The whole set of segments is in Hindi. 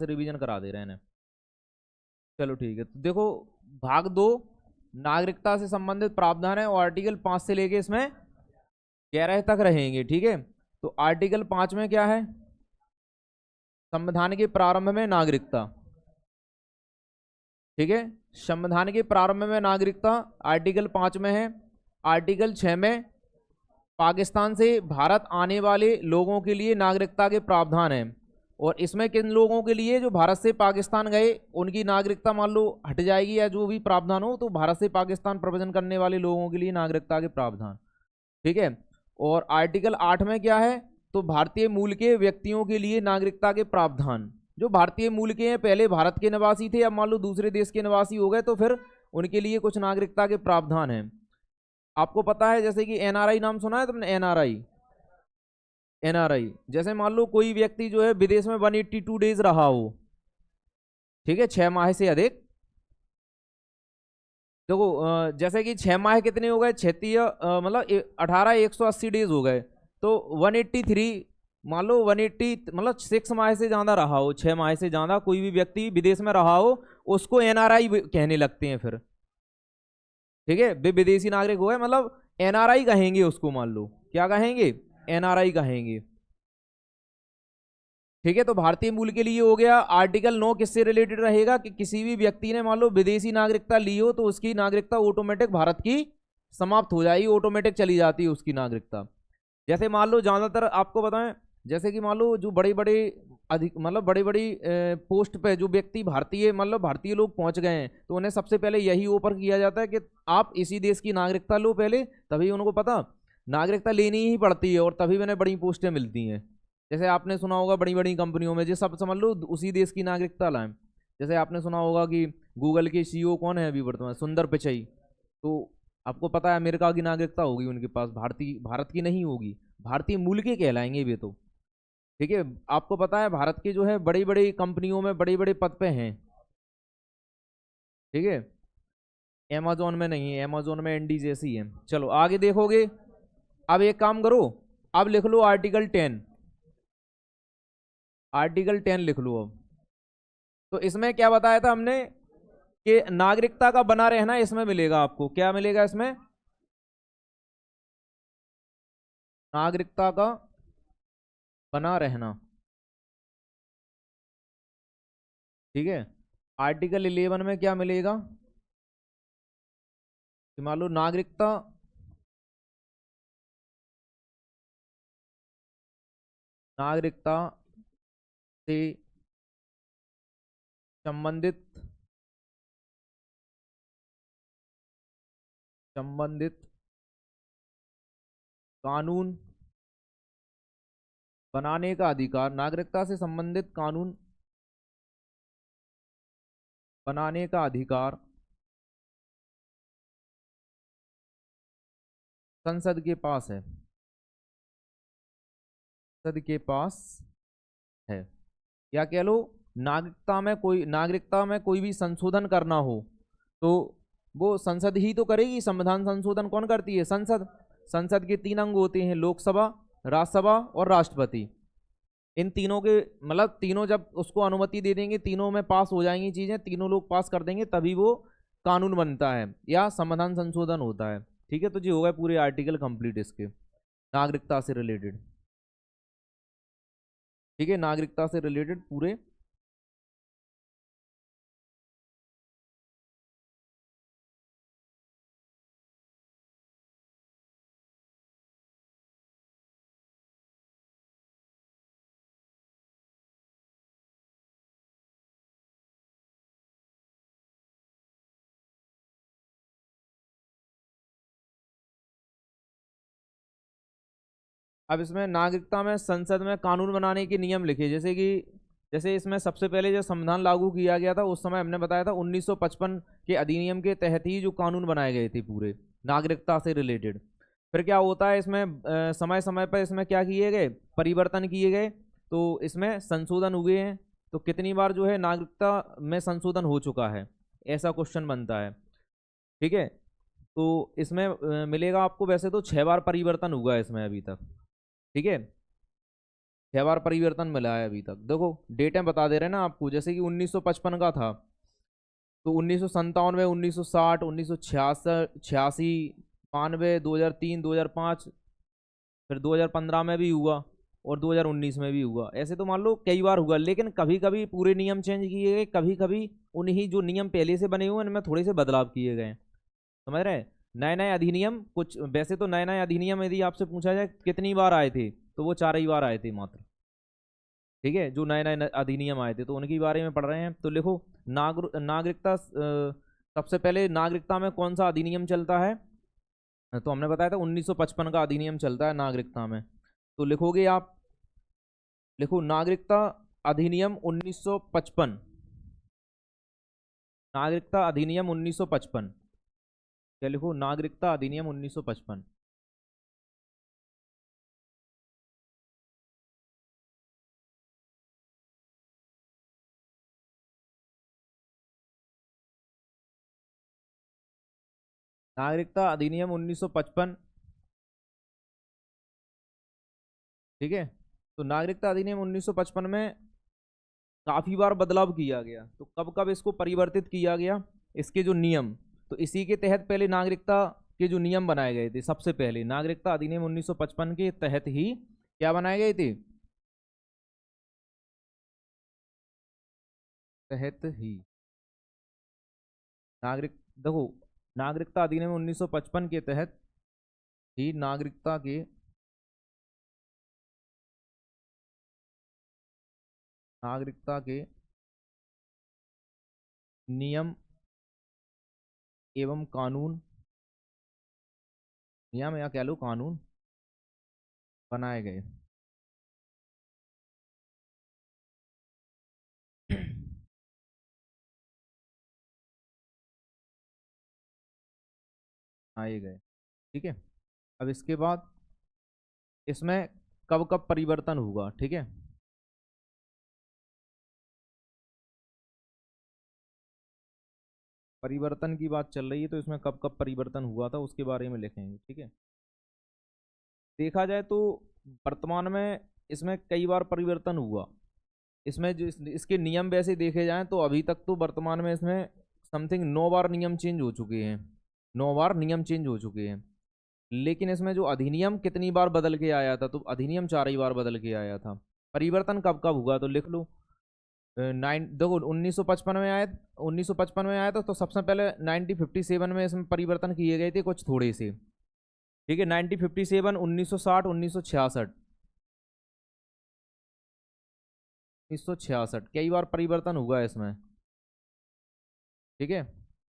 रिवीजन करा दे रहे हैं। चलो ठीक है, तो देखो भाग 2 नागरिकता से संबंधित प्रावधान है और आर्टिकल 5 से लेके इसमें 11 तक रहेंगे। ठीक है, तो आर्टिकल 5 में क्या है, संविधान के प्रारंभ में नागरिकता। ठीक है, संविधान के प्रारंभ में नागरिकता आर्टिकल 5 में है। आर्टिकल 6 में पाकिस्तान से भारत आने वाले लोगों के लिए नागरिकता के प्रावधान है, और इसमें किन लोगों के लिए, जो भारत से पाकिस्तान गए उनकी नागरिकता मान लो हट जाएगी या जो भी प्रावधान हो, तो भारत से पाकिस्तान प्रव्रजन करने वाले लोगों के लिए नागरिकता के प्रावधान। ठीक है, और आर्टिकल 8 में क्या है, तो भारतीय मूल के व्यक्तियों के लिए नागरिकता के प्रावधान। जो भारतीय मूल के हैं, पहले भारत के निवासी थे, अब मान लो दूसरे देश के निवासी हो गए, तो फिर उनके लिए कुछ नागरिकता के प्रावधान है। आपको पता है जैसे कि एनआरआई नाम सुना है तुमने, एनआरआई। एनआरआई जैसे मान लो कोई व्यक्ति जो है विदेश में 182 डेज रहा हो, ठीक है, 6 माह से अधिक। देखो जैसे कि 6 माह कितने हो गए, 36 मतलब 180 डेज हो गए, तो 183 मान लो 180 मतलब 6 माह से ज्यादा रहा हो, 6 माह से ज्यादा कोई भी व्यक्ति विदेश में रहा हो, उसको एनआरआई कहने लगते हैं फिर। ठीक है, वे विदेशी नागरिक हो गए, मतलब एनआरआई कहेंगे उसको, मान लो क्या कहेंगे, एनआरआई कहेंगे। ठीक है, तो भारतीय मूल के लिए हो गया। आर्टिकल 9 किससे रिलेटेड रहेगा कि किसी भी व्यक्ति ने मान लो विदेशी नागरिकता ली हो, तो उसकी नागरिकता ऑटोमेटिक भारत की समाप्त हो जाएगी, ऑटोमेटिक चली जाती है उसकी नागरिकता। जैसे मान लो ज्यादातर आपको बताएं, जैसे कि मान लो जो बड़ी बड़ी अधिक मतलब बड़ी बड़ी पोस्ट पे जो व्यक्ति भारतीय मतलब भारतीय लोग पहुंच गए हैं, तो उन्हें सबसे पहले यही ऑफर किया जाता है कि आप इसी देश की नागरिकता लो पहले, तभी उनको पता नागरिकता लेनी ही पड़ती है और तभी उन्हें बड़ी पोस्टें मिलती हैं। जैसे आपने सुना होगा बड़ी बड़ी कंपनियों में जो सब समझ लो उसी देश की नागरिकता लाएं। जैसे आपने सुना होगा कि गूगल के सीईओ कौन है अभी वर्तमान, सुंदर पिचई, तो आपको पता है अमेरिका की नागरिकता होगी उनके पास, भारत की नहीं होगी, भारतीय मूल के कहलाएंगे वे तो। ठीक है, आपको पता है भारत के जो है बड़ी बड़ी कंपनियों में बड़े बड़े पद पे हैं। ठीक है, अमेजोन में नहीं है, अमेजोन में एनडी जैसी है। चलो आगे देखोगे, अब एक काम करो, अब लिख लो आर्टिकल 10, आर्टिकल 10 लिख लो अब। तो इसमें क्या बताया था हमने कि नागरिकता का बना रहना इसमें मिलेगा, आपको क्या मिलेगा इसमें, नागरिकता का बना रहना। ठीक है, आर्टिकल 11 में क्या मिलेगा कि मान लो नागरिकता नागरिकता से संबंधित कानून बनाने का अधिकार, नागरिकता से संबंधित कानून बनाने का अधिकार संसद के पास है, संसद के पास है। या कह लो नागरिकता में कोई भी संशोधन करना हो, तो वो संसद ही तो करेगी। संविधान संशोधन कौन करती है, संसद। संसद के 3 अंग होते हैं, लोकसभा, राज्यसभा और राष्ट्रपति। इन तीनों के मतलब तीनों जब उसको अनुमति दे देंगे, तीनों में पास हो जाएंगी चीजें, तीनों लोग पास कर देंगे, तभी वो कानून बनता है या संविधान संशोधन होता है। ठीक है, तो जी हो गए पूरे आर्टिकल कंप्लीट इसके नागरिकता से रिलेटेड। ठीक है, नागरिकता से रिलेटेड पूरे। अब इसमें नागरिकता में संसद में कानून बनाने के नियम लिखे, जैसे कि जैसे इसमें सबसे पहले जब संविधान लागू किया गया था उस समय हमने बताया था 1955 के अधिनियम के तहत ही जो कानून बनाए गए थे पूरे नागरिकता से रिलेटेड। फिर क्या होता है इसमें समय समय पर इसमें क्या किए गए, परिवर्तन किए गए, तो इसमें संशोधन हुए हैं। तो कितनी बार जो है नागरिकता में संशोधन हो चुका है, ऐसा क्वेश्चन बनता है। ठीक है, तो इसमें मिलेगा आपको, वैसे तो 6 बार परिवर्तन हुआ है इसमें अभी तक। ठीक है, 6 बार परिवर्तन मिला है अभी तक। देखो डेटें बता दे रहे हैं ना आपको, जैसे कि 1955 का था, तो 1997, 1960, 1966, 86, 92, 2003, 2005, फिर 2015 में भी हुआ और 2019 में भी हुआ। ऐसे तो मान लो कई बार हुआ, लेकिन कभी कभी पूरे नियम चेंज किए गए, कभी कभी उन्हीं जो नियम पहले से बने हुए हैं उनमें थोड़े से बदलाव किए गए। समझ रहे हैं? नए नए अधिनियम कुछ, वैसे तो नए नए अधिनियम यदि आपसे पूछा जाए कितनी बार आए थे, तो वो 4 ही बार आए थे मात्र। ठीक है, जो नए नए अधिनियम आए थे तो उनके बारे में पढ़ रहे हैं। तो लिखो नागरिकता, सबसे पहले नागरिकता में कौन सा अधिनियम चलता है? तो हमने बताया था 1955 का अधिनियम चलता है नागरिकता में। तो लिखोगे आप, लिखो नागरिकता अधिनियम 1955, नागरिकता अधिनियम 1955। क्या लिखो? नागरिकता अधिनियम 1955। नागरिकता अधिनियम 1955। ठीक है, तो नागरिकता अधिनियम 1955 में काफी बार बदलाव किया गया। तो कब कब इसको परिवर्तित किया गया, इसके जो नियम, तो इसी के तहत पहले नागरिकता के जो नियम बनाए गए थे, सबसे पहले नागरिकता अधिनियम 1955 के तहत ही क्या बनाए गए थे? तहत ही नागरिक, देखो नागरिकता अधिनियम 1955 के तहत ही नागरिकता के नियम एवं कानून, नियम या कह लो कानून बनाए गए। आए गए। ठीक है, अब इसके बाद इसमें कब कब परिवर्तन होगा? ठीक है, परिवर्तन की बात चल रही है तो इसमें कब कब परिवर्तन हुआ था उसके बारे में लिखेंगे। ठीक है, देखा जाए तो वर्तमान में इसमें कई बार परिवर्तन हुआ। इसमें जो इसके नियम वैसे देखे जाएं तो अभी तक तो वर्तमान में इसमें समथिंग 9 बार नियम चेंज हो चुके हैं, 9 बार नियम चेंज हो चुके हैं। लेकिन इसमें जो अधिनियम कितनी बार बदल के आया था, तो अधिनियम 4 ही बार बदल के आया था। परिवर्तन कब कब हुआ तो लिख लो। नाइन देखो 1955 में आया, 1955 में आया था, तो सबसे पहले 1957 में इसमें परिवर्तन किए गए थे कुछ थोड़े से। ठीक है, 1957, 1960, 1966, 1966 कई बार परिवर्तन हुआ है इसमें। ठीक है,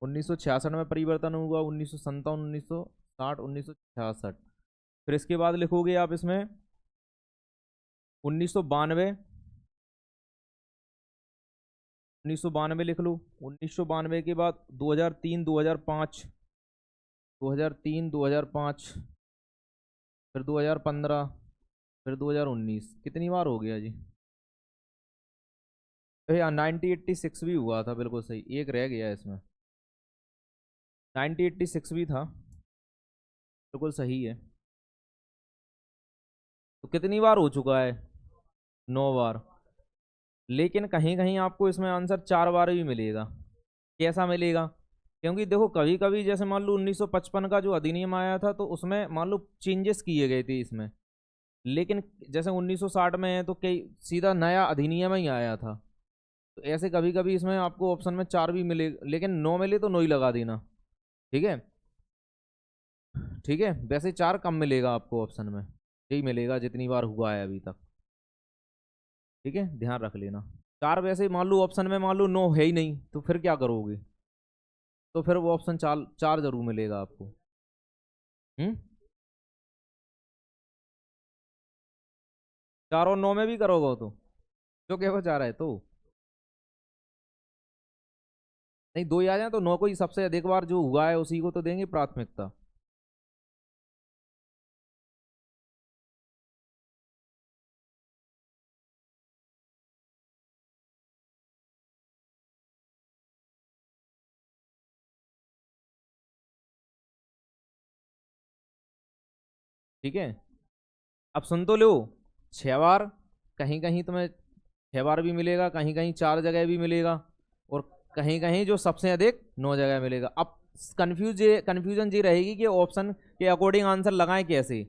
1966 में परिवर्तन हुआ, 1957, 1960, 1966। फिर इसके बाद लिखोगे आप इसमें 1992, 1992 लिख लो। 1992 के बाद 2003, 2005, 2003, 2005, फिर 2015, फिर 2019। कितनी बार हो गया जी? भैया 1986 भी हुआ था, बिल्कुल सही, एक रह गया है इसमें। 1986 भी था, बिल्कुल सही है। तो कितनी बार हो चुका है? 9 बार। लेकिन कहीं कहीं आपको इसमें आंसर 4 बार भी मिलेगा। कैसा मिलेगा? क्योंकि देखो कभी कभी जैसे मान लो 1955 का जो अधिनियम आया था तो उसमें मान लो चेंजेस किए गए थे इसमें। लेकिन जैसे 1960 में है तो कई सीधा नया अधिनियम ही आया था। तो ऐसे कभी कभी इसमें आपको ऑप्शन में 4 भी मिले, लेकिन 9 मिले तो 9 ही लगा देना। ठीक है, ठीक है, वैसे 4 कम मिलेगा आपको ऑप्शन में, यही मिलेगा जितनी बार हुआ है अभी तक। ठीक है, ध्यान रख लेना। 4 वैसे मान लो ऑप्शन में मान लो 9 है ही नहीं तो फिर क्या करोगे? तो फिर वो ऑप्शन 4 4 जरूर मिलेगा आपको। हम्म, 4 और 9 में भी करोगे तो जो क्या वो 4 है तो नहीं, 2 ही आ जाए तो 9 को ही सबसे अधिक बार जो हुआ है उसी को तो देंगे प्राथमिकता। ठीक है, अब सुन तो लो। 6 बार, कहीं कहीं तुम्हें 6 बार भी मिलेगा, कहीं कहीं 4 जगह भी मिलेगा, और कहीं कहीं जो सबसे अधिक 9 जगह मिलेगा। अब कन्फ्यूजन ये रहेगी कि ऑप्शन के अकॉर्डिंग आंसर लगाएं कैसे।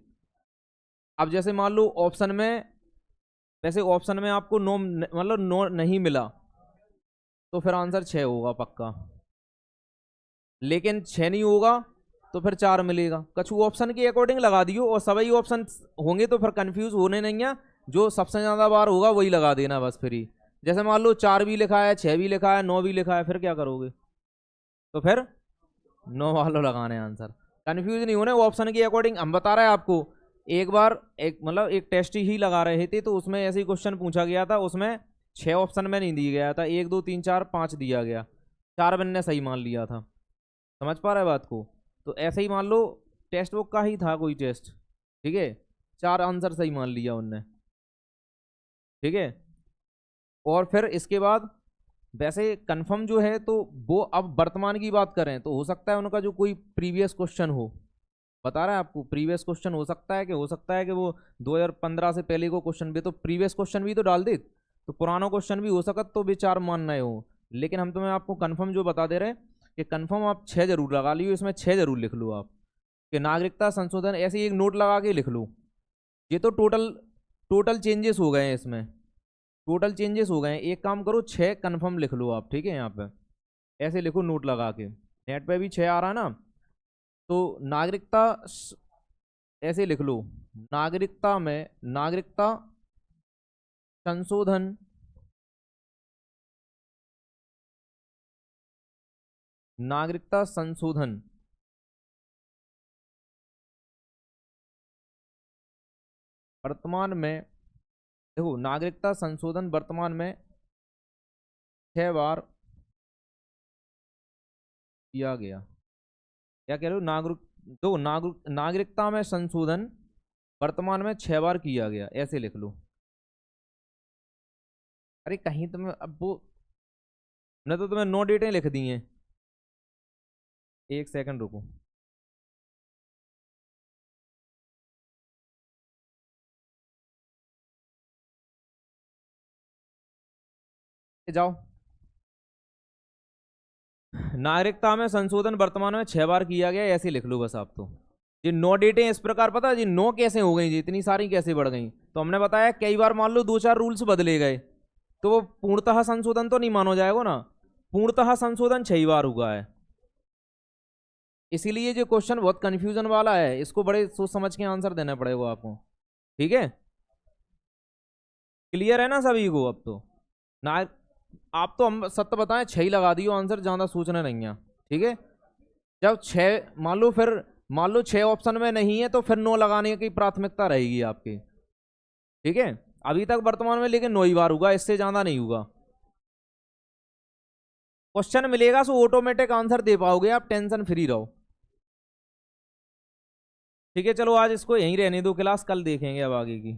अब जैसे मान लो ऑप्शन में, वैसे ऑप्शन में आपको 9 मतलब 9 नहीं मिला तो फिर आंसर 6 होगा पक्का, लेकिन 6 नहीं होगा तो फिर 4 मिलेगा। कछु ऑप्शन के अकॉर्डिंग लगा दियो, और सभी ऑप्शन होंगे तो फिर कंफ्यूज होने नहीं है, जो सबसे ज़्यादा बार होगा वही लगा देना बस फ्री। जैसे मान लो 4 भी लिखा है, 6 भी लिखा है, 9 भी लिखा है, फिर क्या करोगे? तो फिर 9 वालों लगाने आंसर। कंफ्यूज नहीं होने, ऑप्शन के अकॉर्डिंग हम बता रहे हैं आपको। एक बार एक मतलब एक टेस्ट ही लगा रहे थे तो उसमें ऐसे ही क्वेश्चन पूछा गया था, उसमें 6 ऑप्शन में नहीं दिया गया था, 1 2 3 4 5 दिया गया, 4 मैंने सही मान लिया था। समझ पा रहे बात को? तो ऐसे ही मान लो टेक्स्ट बुक का ही था कोई टेस्ट, ठीक है, 4 आंसर सही मान लिया उनने, ठीक है। और फिर इसके बाद वैसे कंफर्म जो है, तो वो अब वर्तमान की बात करें तो हो सकता है उनका जो कोई प्रीवियस क्वेश्चन हो, बता रहा है आपको, प्रीवियस क्वेश्चन हो सकता है कि वो 2015 से पहले को क्वेश्चन भी, तो प्रीवियस क्वेश्चन भी तो डाल दे, तो पुराना क्वेश्चन भी हो सकता तो भी 4 मान रहे हो। लेकिन हम तुम्हें आपको कंफर्म जो बता दे रहे हैं कि कंफर्म आप 6 जरूर लगा लियो, इसमें 6 जरूर लिख लो आप, कि नागरिकता संशोधन, ऐसे ही एक नोट लगा के लिख लो। ये तो टोटल चेंजेस हो गए हैं इसमें, टोटल चेंजेस हो गए हैं। एक काम करो 6 कन्फर्म लिख लो आप, ठीक है, यहाँ पे ऐसे लिखो नोट लगा के, नेट पे भी 6 आ रहा है ना, तो नागरिकता ऐसे लिख लो, नागरिकता संशोधन, नागरिकता संशोधन वर्तमान में, देखो नागरिकता संशोधन वर्तमान में 6 बार किया गया। क्या कह रहे हो? नागरिकता में संशोधन वर्तमान में 6 बार किया गया, ऐसे लिख लो। अरे कहीं तुम्हें अब वो न, तो तुम्हें 9 डेटें लिख दी हैं। एक सेकंड रुको, जाओ। नागरिकता में संशोधन वर्तमान में 6 बार किया गया, ऐसे लिख लो बस आप। तो ये 9 डेटें इस प्रकार, पता है जी 9 कैसे हो गई जी, इतनी सारी कैसे बढ़ गई? तो हमने बताया कई बार मान लो 2 4 रूल्स बदले गए, तो वो पूर्णतः संशोधन तो नहीं मानो जाएगा ना, पूर्णतः संशोधन 6 बार हुआ है। इसीलिए जो क्वेश्चन बहुत कंफ्यूजन वाला है, इसको बड़े सोच समझ के आंसर देना पड़ेगा आपको, ठीक है। क्लियर है ना सभी को? अब तो ना, आप तो हम सत्य बताएं 6 ही लगा दियो आंसर, ज्यादा सोचना नहीं है, ठीक है। जब 6 मान लो 6 ऑप्शन में नहीं है तो फिर 9 लगाने की प्राथमिकता रहेगी आपकी, ठीक है। अभी तक वर्तमान में लेकिन 9 ही बार हुआ, इससे ज्यादा नहीं हुआ। क्वेश्चन मिलेगा सो ऑटोमेटिक आंसर दे पाओगे आप, टेंशन फ्री रहो, ठीक है। चलो आज इसको यहीं रहने दो क्लास, कल देखेंगे अब आगे की।